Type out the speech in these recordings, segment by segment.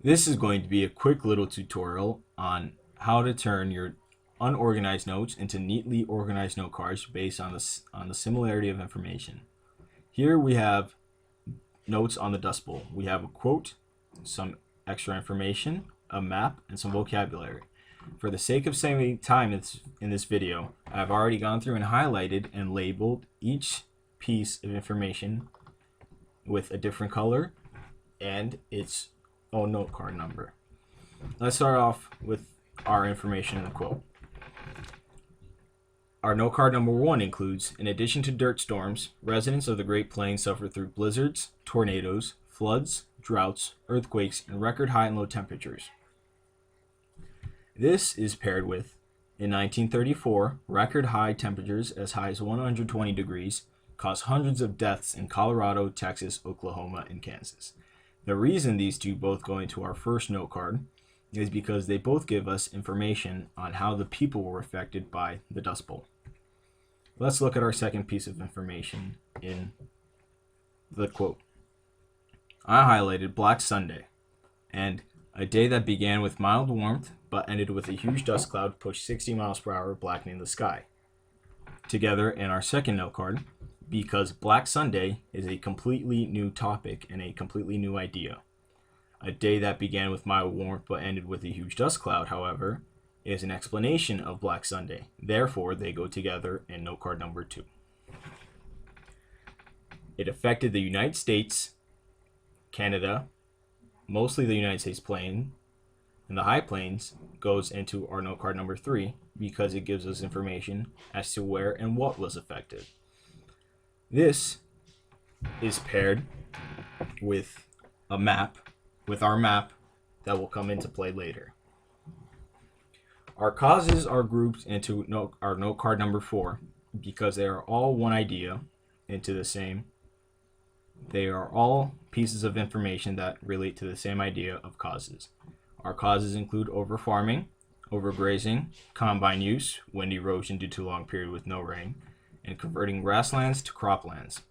This is going to be a quick little tutorial on how to turn your unorganized notes into neatly organized note cards based on the similarity of information. Here we have notes on the Dust Bowl. We have a quote, some extra information, a map, and some vocabulary. For the sake of saving time in this video, I've already gone through and highlighted and labeled each piece of information with a different color and its own note card number. Let's start off with our information in the quote. Our note card number 1 includes, in addition to dirt storms, residents of the Great Plains suffer through blizzards, tornadoes, floods, droughts, earthquakes, and record high and low temperatures. This is paired with, in 1934, record high temperatures as high as 120 degrees caused hundreds of deaths in Colorado, Texas, Oklahoma, and Kansas. The reason these two both go into our first note card is because they both give us information on how the people were affected by the Dust Bowl. Let's look at our second piece of information in the quote. I highlighted Black Sunday, and a day that began with mild warmth but ended with a huge dust cloud pushed 60 miles per hour, blackening the sky. Together in our second note card, because Black Sunday is a completely new topic and a completely new idea. A day that began with mild warmth but ended with a huge dust cloud, however, is an explanation of Black Sunday. Therefore, they go together in note card number 2. It affected the United States, Canada, mostly the United States plain, and the High Plains goes into our note card number 3 because it gives us information as to where and what was affected. This is paired with a map, with our map that will come into play later. Our causes are grouped into our note card number 4 because they are all one idea into the same. They are all pieces of information that relate to the same idea of causes. Our causes include overfarming, overgrazing, combine use, wind erosion due to a long period with no rain, and converting grasslands to croplands.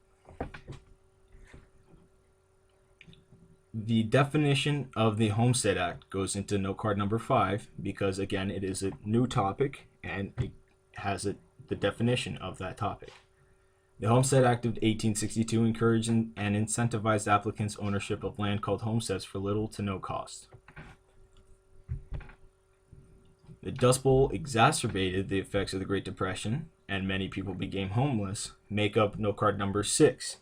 The definition of the Homestead Act goes into note card number 5 because, again, it is a new topic and it has the definition of that topic. The Homestead Act of 1862 encouraged and incentivized applicants' ownership of land called homesteads for little to no cost. The Dust Bowl exacerbated the effects of the Great Depression, and many people became homeless, make up note card number 6.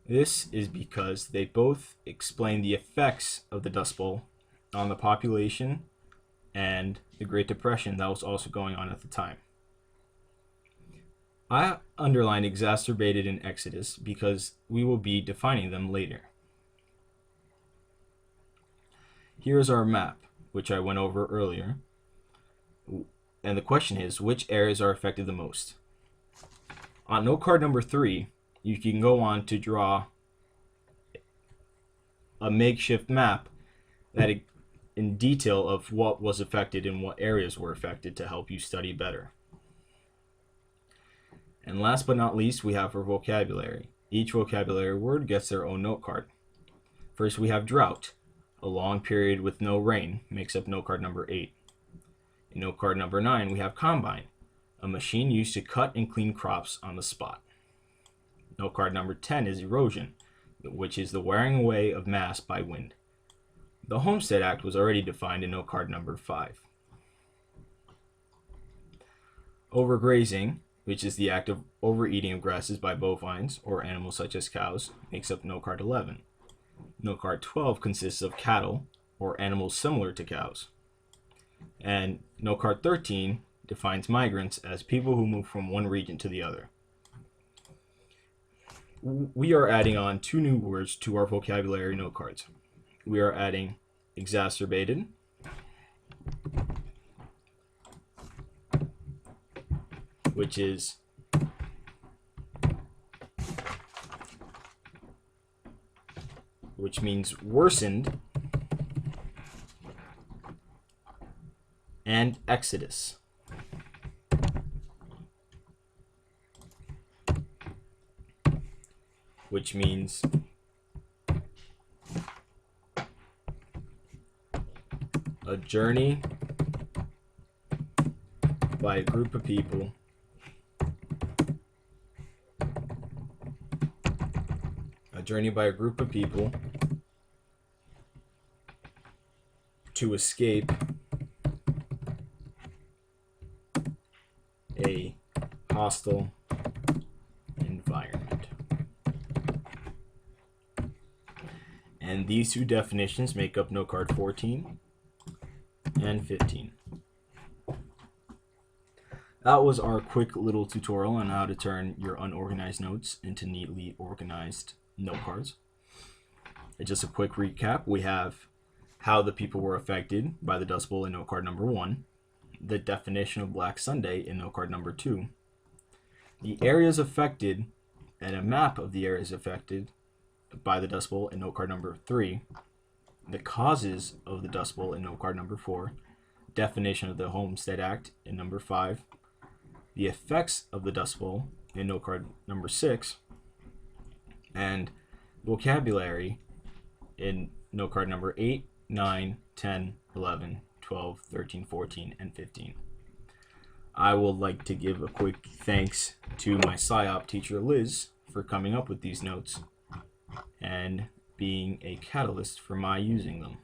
This is because they both explain the effects of the Dust Bowl on the population and the Great Depression that was also going on at the time. I underlined exacerbated and Exodus because we will be defining them later. Here's our map, which I went over earlier. And the question is, which areas are affected the most? On note card number 3, you can go on to draw a makeshift map that in detail of what was affected and what areas were affected to help you study better. And last but not least, we have our vocabulary. Each vocabulary word gets their own note card. First, we have drought. A long period with no rain makes up note card number 8. In note card number 9, we have combine, a machine used to cut and clean crops on the spot. Note card number 10 is erosion, which is the wearing away of mass by wind. The Homestead Act was already defined in note card number 5. Overgrazing, which is the act of overeating of grasses by bovines or animals such as cows, makes up note card 11. Note card 12 consists of cattle or animals similar to cows. And note card 13 defines migrants as people who move from one region to the other. We are adding on 2 new words to our vocabulary note cards. We are adding exacerbated which means worsened, and Exodus, which means A journey by a group of people to escape a hostile environment. And these two definitions make up note card 14 and 15. That was our quick little tutorial on how to turn your unorganized notes into neatly organized note cards. And just a quick recap, we have how the people were affected by the Dust Bowl in note card number 1, the definition of Black Sunday in note card number 2, the areas affected and a map of the areas affected by the Dust Bowl in note card number 3, the causes of the Dust Bowl in note card number 4, definition of the Homestead Act in number 5, the effects of the Dust Bowl in note card number 6, and vocabulary in note card number 8, 9, 10, 11, 12, 13, 14, and 15. I would like to give a quick thanks to my PSYOP teacher Liz for coming up with these notes and being a catalyst for my using them.